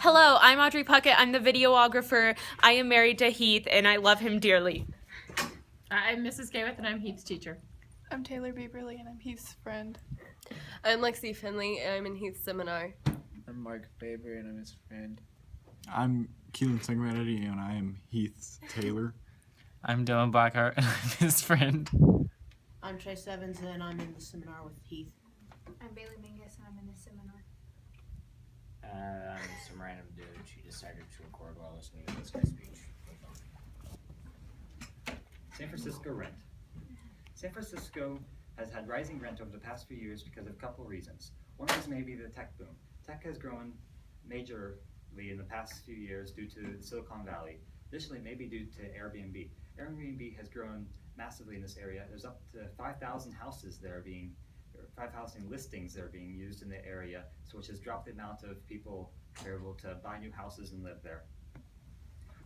Hello, I'm Audrey Puckett. I'm the videographer. I am married to Heath, and I love him dearly. I'm Mrs. Gaywith, and I'm Heath's teacher. I'm Taylor Bieberly, and I'm Heath's friend. I'm Lexi Finley, and I'm in Heath's seminar. I'm Mark Faber, and I'm his friend. I'm Keelan Singleready, and I am Heath's Taylor. I'm Dylan Blackhart, and I'm his friend. I'm Chase Evans, and I'm in the seminar with Heath. I'm Bailey Mingus, and I'm in the seminar. I'm some random dude. She decided to record while listening to this guy's speech. San Francisco rent. San Francisco has had rising rent over the past few years because of a couple of reasons. One reason may be the tech boom. Tech has grown majorly in the past few years due to Silicon Valley. Additionally, maybe due to Airbnb. Airbnb has grown massively in this area. There's up to 5,000 houses that are being 5,000 listings that are being used in the area, so which has dropped the amount of people that are able to buy new houses and live there.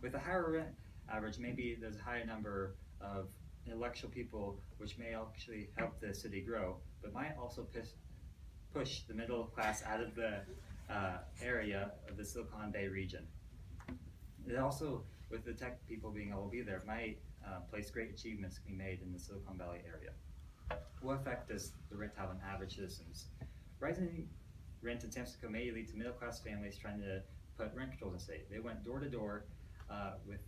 With a higher rent average, maybe there's a higher number of intellectual people, which may actually help the city grow, but might also push the middle class out of the area of the Silicon Bay region. It also, with the tech people being able to be there, might place great achievements to be made in the Silicon Valley area. What effect does the rent have on average citizens? Rising rent in San Francisco may lead to middle-class families trying to put rent controls in the state. They went door to door with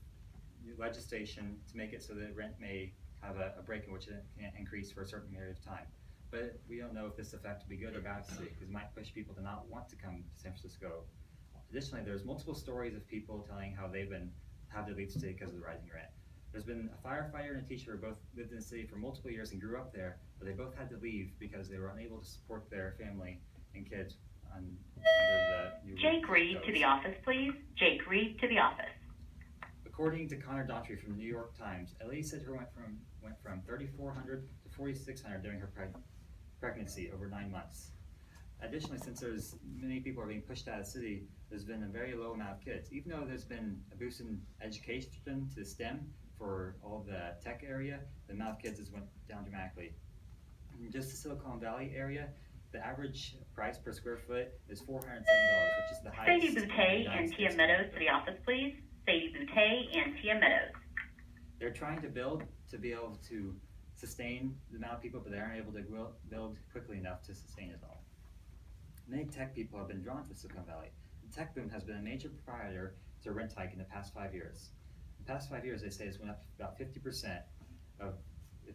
legislation to make it so that rent may have a break in which it can increase for a certain period of time. But we don't know if this effect will be good or bad for the city, because it might push people to not want to come to San Francisco. Additionally, there's multiple stories of people telling how they've had to leave the city because of the rising rent. There's been a firefighter and a teacher who both lived in the city for multiple years and grew up there, but they both had to leave because they were unable to support their family and kids under the new Jake Reed to the office, please. Jake Reed to the office. According to Connor Daughtry from the New York Times, Ellie said her went from 3,400 to 4,600 during her pregnancy over 9 months. Additionally, since there's many people are being pushed out of the city, there's been a very low amount of kids. Even though there's been a boost in education to STEM for all the tech area, the amount of kids has went down dramatically. In just the Silicon Valley area, the average price per square foot is $470, which is the highest. Sadie Boutte and Tia Meadows to the office, please. Sadie Boutte and Tia Meadows. They're trying to build to be able to sustain the amount of people, but they aren't able to build quickly enough to sustain it all. Many tech people have been drawn to Silicon Valley. The tech boom has been a major proprietor to rent hike in the past 5 years. In the past 5 years, they say it's went up about 50% of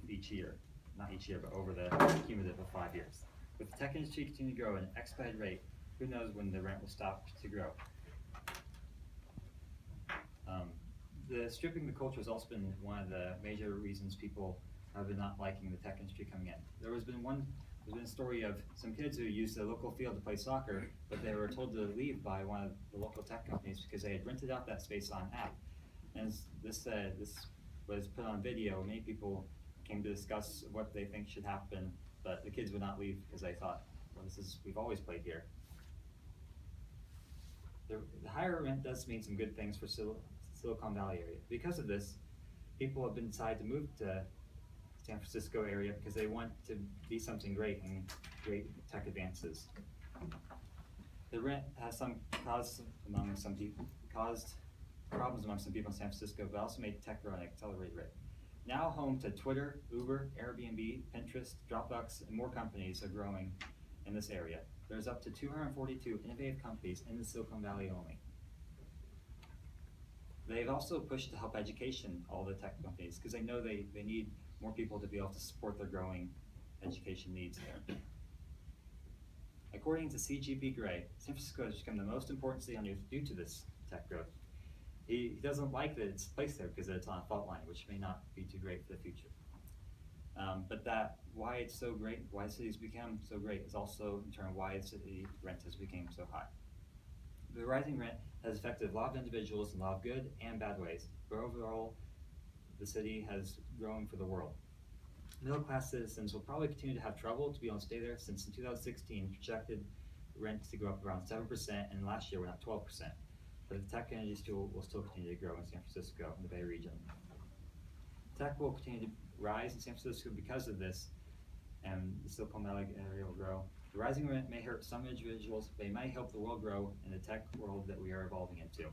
each year. Not each year, but over the cumulative of 5 years. With the tech industry continuing to grow at an expedited rate, who knows when the rent will stop to grow. The stripping the culture has also been one of the major reasons people have been not liking the tech industry coming in. There's been a story of some kids who used the local field to play soccer, but they were told to leave by one of the local tech companies because they had rented out that space on app. And this was put on video. Many people came to discuss what they think should happen, but the kids would not leave because they thought, well, we've always played here. The higher rent does mean some good things for Silicon Valley area. Because of this, people have been decided to move to San Francisco area because they want to be something great and great tech advances. The rent has caused problems among some people in San Francisco, but also made tech grow at an accelerated rate. Now home to Twitter, Uber, Airbnb, Pinterest, Dropbox, and more companies are growing in this area. There's up to 242 innovative companies in the Silicon Valley only. They've also pushed to help education, all the tech companies, because they know they need more people to be able to support their growing education needs there. According to CGP Grey, San Francisco has become the most important city on earth due to this tech growth. He doesn't like that it's placed there because it's on a fault line, which may not be too great for the future. But why it's so great, why the city's become so great, is also in turn why the city rent has become so high. The rising rent has affected a lot of individuals in a lot of good and bad ways, but overall, the city has grown for the world. Middle-class citizens will probably continue to have trouble to be able to stay there, since in 2016, projected rent to go up around 7%, and last year went up 12%. But the tech industry will still continue to grow in San Francisco and the Bay region. Tech will continue to rise in San Francisco because of this, and the Silicon Valley area will grow The rising rent may hurt some individuals, but it might help the world grow in the tech world that we are evolving into.